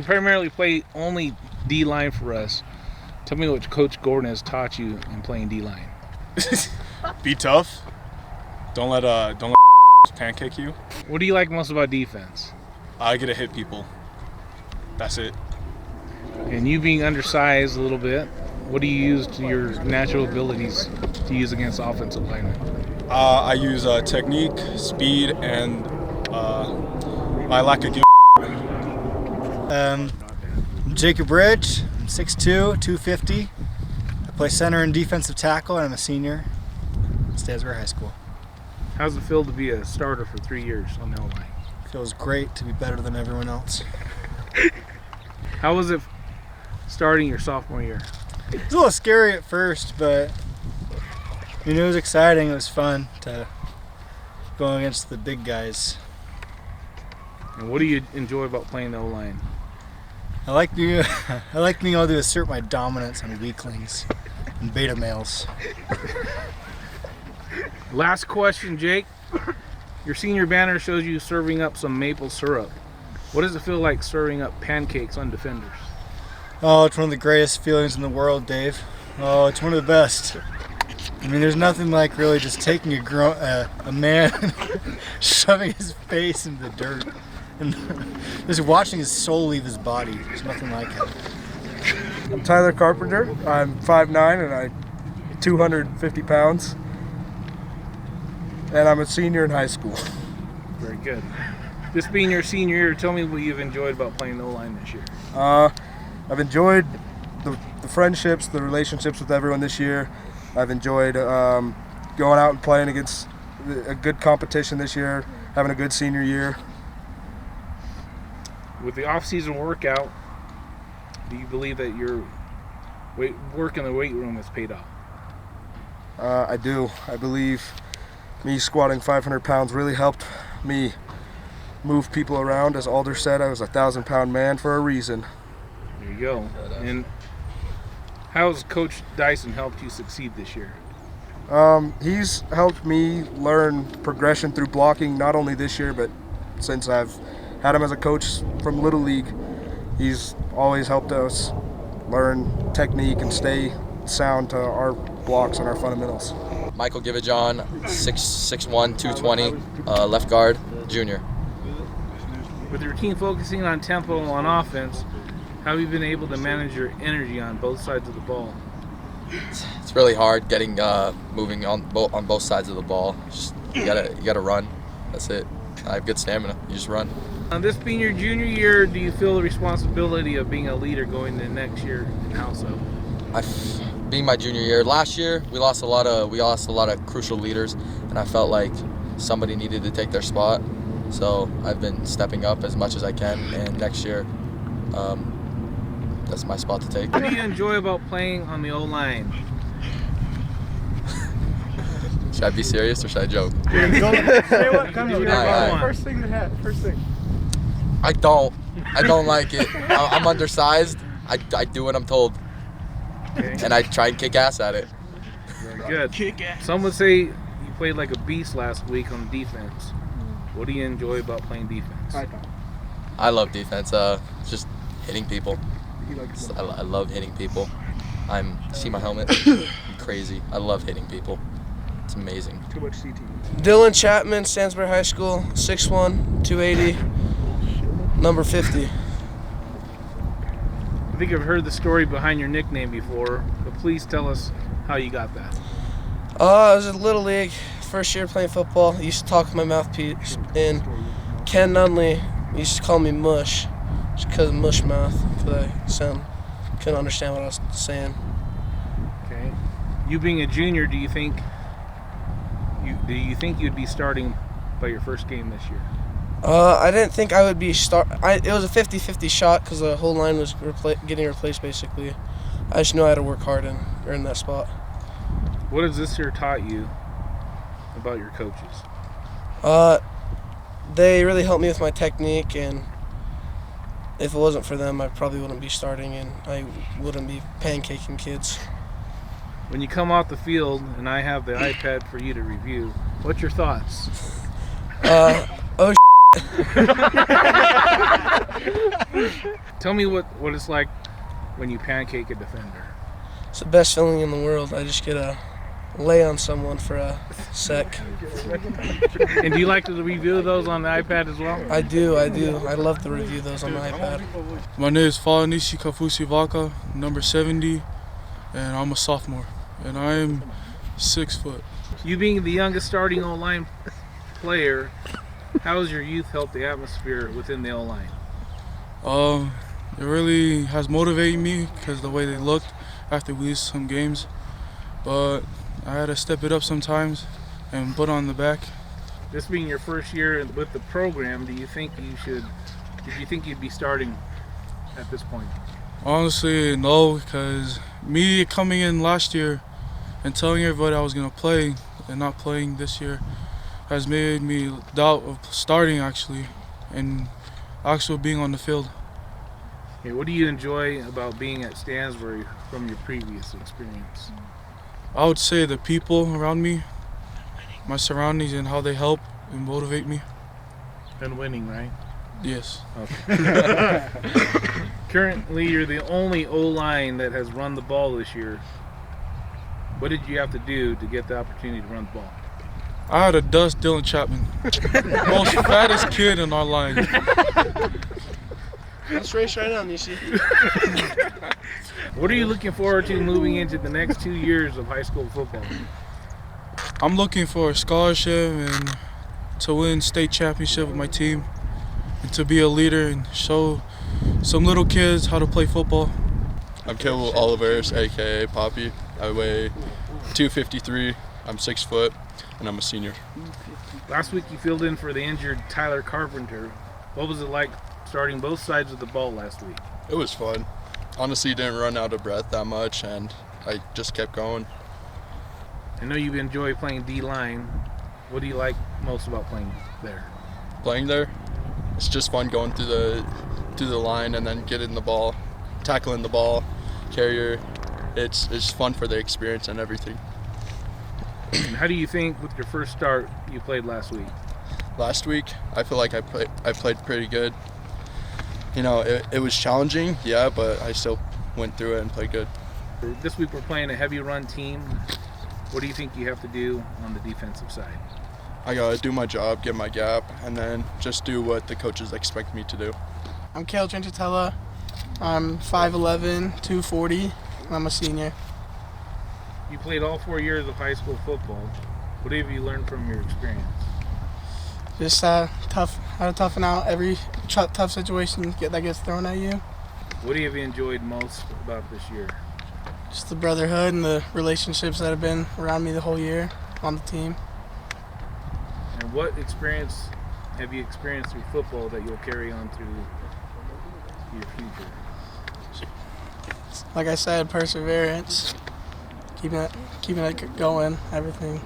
primarily play only D-line for us. Tell me what Coach Gordon has taught you in playing D-line. Be tough. Don't let pancake you. What do you like most about defense? I get to hit people. That's it. And you being undersized a little bit, what do you use to your natural abilities to use against offensive linemen? I use technique, speed, and my lack of I'm Jacob Ridge. I'm 6'2", 250. I play center and defensive tackle, and I'm a senior at Stansbury High School. How's it feel to be a starter for 3 years on the O-line? Feels great to be better than everyone else. How was it starting your sophomore year? It was a little scary at first, but it was exciting. It was fun to go against the big guys. And what do you enjoy about playing the O-line? I like being able to assert my dominance on weaklings and beta males. Last question, Jake. Your senior banner shows you serving up some maple syrup. What does it feel like serving up pancakes on defenders? Oh, it's one of the greatest feelings in the world, Dave. Oh, it's one of the best. I mean, there's nothing like really just taking a man, shoving his face into the dirt, and just watching his soul leave his body. There's nothing like it. I'm Tyler Carpenter. I'm 5'9" and I'm 250 pounds. And I'm a senior in high school. Very good. This being your senior year, tell me what you've enjoyed about playing O-line this year. I've enjoyed the friendships, the relationships with everyone this year. I've enjoyed going out and playing against a good competition this year, having a good senior year. With the off-season workout, do you believe that your work in the weight room has paid off? I do. I believe me squatting 500 pounds really helped me move people around. As Alder said, I was a 1,000-pound man for a reason. There you go. And how has Coach Dyson helped you succeed this year? He's helped me learn progression through blocking, not only this year, but since I've had him as a coach from Little League. He's always helped us learn technique and stay sound to our blocks and our fundamentals. Michael Givajon, 6'1", 220, left guard, junior. With your team focusing on tempo on offense, how have you been able to manage your energy on both sides of the ball? It's really hard getting moving on both sides of the ball. Just you gotta run. That's it. I have good stamina. You just run. This being your junior year, do you feel the responsibility of being a leader going into next year, and how so? Being my junior year, last year we lost a lot of crucial leaders, and I felt like somebody needed to take their spot. So I've been stepping up as much as I can, and next year, that's my spot to take. What do you enjoy about playing on the O-line? Should I be serious or should I joke? Say what comes to your mind. First thing. I don't like it. I'm undersized. I do what I'm told. Okay. And I try and kick ass at it. Very good. Some would say you played like a beast last week on defense. What do you enjoy about playing defense? I love defense. Just hitting people. I love hitting people. See my helmet? I'm crazy. I love hitting people. It's amazing. Too much CT. Dylan Chapman, Stansbury High School, 6'1", 280, number 50. I think I've heard the story behind your nickname before, but please tell us how you got that. I was at Little League, first year playing football. I used to talk with my mouthpiece, and Ken Nunley used to call me Mush, just because of mush mouth, because I couldn't understand what I was saying. Okay. You being a junior, do you think you'd be starting by your first game this year? I didn't think I would be it was a 50-50 shot because the whole line was getting replaced basically. I just knew I had to work hard and earn that spot. What has this year taught you about your coaches? They really helped me with my technique, and if it wasn't for them, I probably wouldn't be starting and I wouldn't be pancaking kids. When you come off the field and I have the iPad for you to review, what's your thoughts? Oh Tell me what it's like when you pancake a defender. It's the best feeling in the world. I just get to lay on someone for a sec. And do you like to review those on the iPad as well? I do. I love to review those on the iPad. My name is Falanishi Kafusi Vaka, number 70, and I'm a sophomore. And I'm 6 foot. You being the youngest starting O-line player, how has your youth helped the atmosphere within the O-line? It really has motivated me because the way they looked after we lose some games. But I had to step it up sometimes and put on the back. This being your first year with the program, did you think you'd be starting at this point? Honestly, no, because me coming in last year and telling everybody I was going to play and not playing this year has made me doubt of starting actually and actually being on the field. Okay, what do you enjoy about being at Stansbury from your previous experience? I would say the people around me, my surroundings, and how they help and motivate me. And winning, right? Yes. Okay. Currently, you're the only O-line that has run the ball this year. What did you have to do to get the opportunity to run the ball? I had to dust Dylan Chapman, most fattest kid in our line. Let's race right now, Nishi. What are you looking forward to moving into the next 2 years of high school football? I'm looking for a scholarship and to win state championship with my team and to be a leader and show some little kids how to play football. I'm Campbell Oliveris, aka Poppy. I weigh 253. I'm 6 foot, and I'm a senior. Last week you filled in for the injured Tyler Carpenter. What was it like starting both sides of the ball last week? It was fun. Honestly, didn't run out of breath that much, and I just kept going. I know you enjoy playing D-line. What do you like most about playing there? Playing there, it's just fun going through the line and then getting the ball, tackling the ball, carrier. It's fun for the experience and everything. And how do you think with your first start you played last week? Last week, I feel like I played pretty good. You know, it was challenging, yeah, but I still went through it and played good. This week we're playing a heavy run team. What do you think you have to do on the defensive side? I gotta do my job, get my gap, and then just do what the coaches expect me to do. I'm Kale Trenchitella. I'm 5'11", 240. I'm a senior. You played all 4 years of high school football. What have you learned from your experience? Just how to toughen out every tough situation that gets thrown at you. What have you enjoyed most about this year? Just the brotherhood and the relationships that have been around me the whole year on the team. And what experience have you experienced through football that you'll carry on through your future? Like I said, perseverance, keeping it going, everything.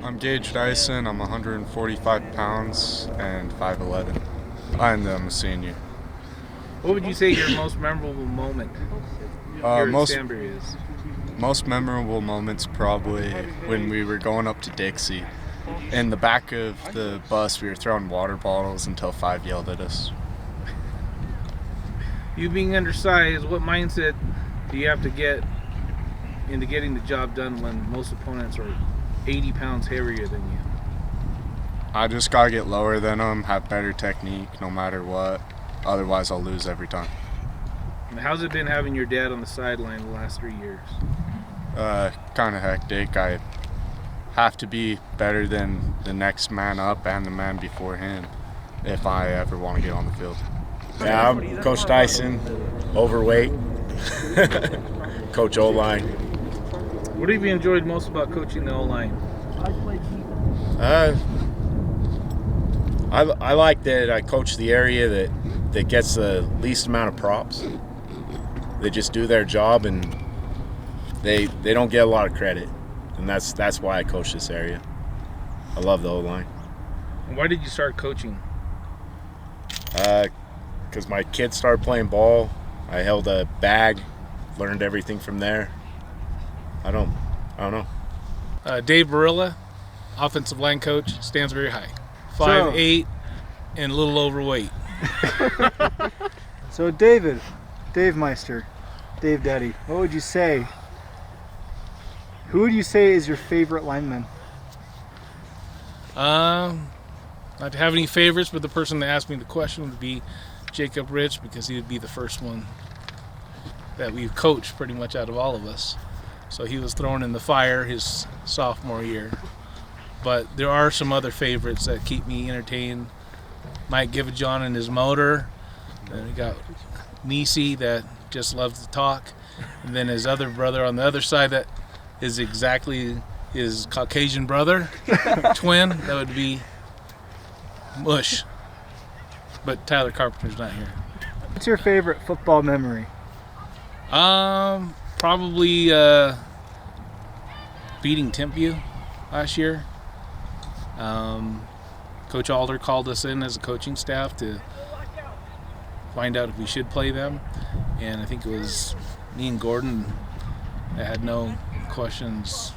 I'm Gage Dyson. I'm 145 pounds and 5'11". I'm a senior. What would you say your most memorable moment here at Stanbury is? Most memorable moments probably when we were going up to Dixie. In the back of the bus, we were throwing water bottles until 5 yelled at us. You being undersized, what mindset do you have to get into getting the job done when most opponents are 80 pounds heavier than you? I just gotta get lower than them, have better technique no matter what. Otherwise, I'll lose every time. And how's it been having your dad on the sideline the last 3 years? Kind of hectic. I have to be better than the next man up and the man before him if I ever want to get on the field. Yeah, I'm Coach Dyson, overweight, Coach O-line. What have you enjoyed most about coaching the O-line? I like that I coach the area that gets the least amount of props. They just do their job and they don't get a lot of credit. And that's why I coach this area. I love the O-line. And why did you start coaching? Because my kids started playing ball. I held a bag, learned everything from there. I don't know. Dave Barilla, offensive line coach, Stansbury High. 5'8", and a little overweight. So Dave Meister, Dave Daddy, what would you say? Who would you say is your favorite lineman? Not to have any favorites, but the person that asked me the question would be Jacob Rich, because he would be the first one that we've coached pretty much out of all of us. So he was thrown in the fire his sophomore year. But there are some other favorites that keep me entertained. Mike Givajon and his motor. Then we got Nisi that just loves to talk. And then his other brother on the other side that is exactly his Caucasian brother, twin. That would be Mush. But Tyler Carpenter's not here. What's your favorite football memory? Probably beating Tempe last year. Coach Alder called us in as a coaching staff to find out if we should play them, and I think it was me and Gordon that had no questions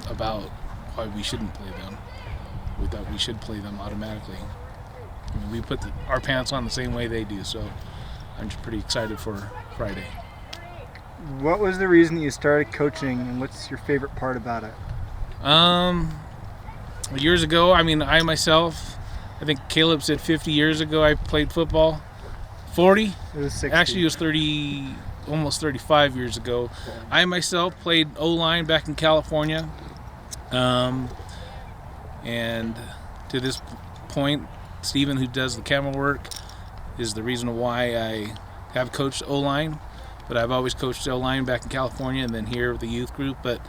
about why we shouldn't play them. We thought we should play them automatically. I mean, we put our pants on the same way they do, so I'm just pretty excited for Friday. What was the reason that you started coaching, and what's your favorite part about it? Years ago, I mean, I myself, I think Caleb said 50 years ago I played football. 40? It was 60. Actually, it was 30, almost 35 years ago. I myself played O-line back in California. And to this point, Steven, who does the camera work, is the reason why I have coached O-line. But I've always coached O-line back in California and then here with the youth group. But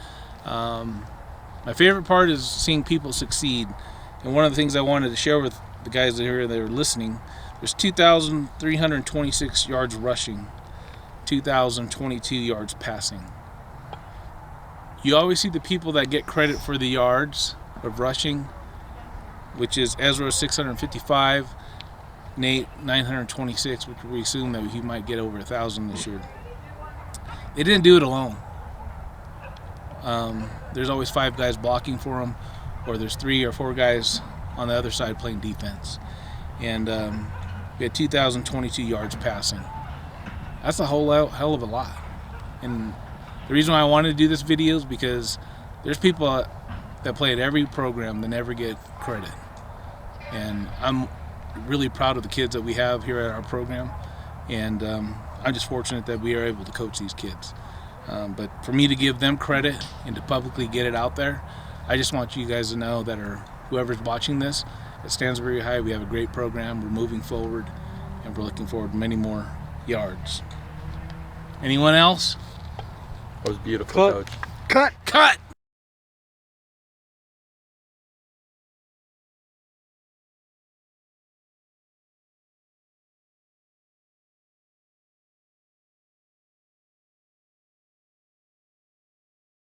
my favorite part is seeing people succeed. And one of the things I wanted to share with the guys that are listening, there's 2,326 yards rushing, 2,022 yards passing. You always see the people that get credit for the yards of rushing, which is Ezra 655, Nate 926, which we assume that he might get over 1,000 this year. They didn't do it alone. There's always 5 guys blocking for them, or there's 3 or 4 guys on the other side playing defense. And we had 2,022 yards passing. That's a hell of a lot. And the reason why I wanted to do this video is because there's people that play at every program that never get credit. And I'm really proud of the kids that we have here at our program. And I'm just fortunate that we are able to coach these kids. But for me to give them credit and to publicly get it out there, I just want you guys to know that, or whoever's watching this, at Stansbury High, we have a great program. We're moving forward, and we're looking forward to many more yards. Anyone else? That was beautiful, Coach. Cut! Cut!